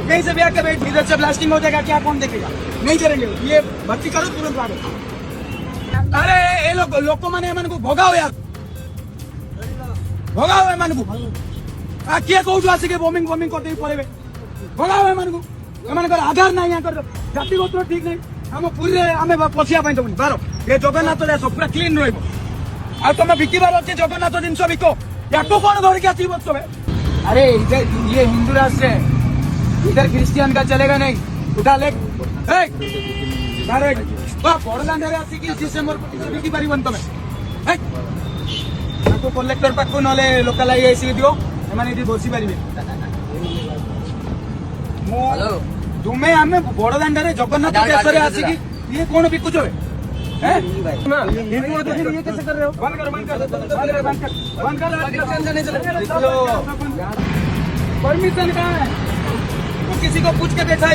यहीं से ब्याह के बैठ, इधर से ब्लास्टिंग हो जाएगा, क्या कौन देखेगा? नहीं करेंगे, ये भर्ती करो तुरंत भागो। अरे ये लोग मैंने मन को भोगाओ यार, भोगाओ मन को किए कौन आसिके बॉम्बिंग करते ही पड़े भोगाओ मन को आधार ना यहाँ कर जाति गोत्र ठीक नहीं आम पूरी आम पशिया दबुनि बार ये जगन्नाथ देश पूरा क्लीन रही तुम बिकबार अच्छे जगन्नाथ जिन बिक या कौन धरिक आस बे? अरे इधर ये हिंदू राष्ट्र है, इधर क्रिश्चियन का चलेगा नहीं। उठा ले बड़दाण्ड डिसेम्बर बिकी पार तुम कलेक्टर पाक ना लोकाल आईसी दियो बसी पारे तुम्हें आम बड़दाण्ड जगन्नाथ देश आसिक ये कौन बिकुच परमिशन कहाँ है? किसी को पूछ के देखा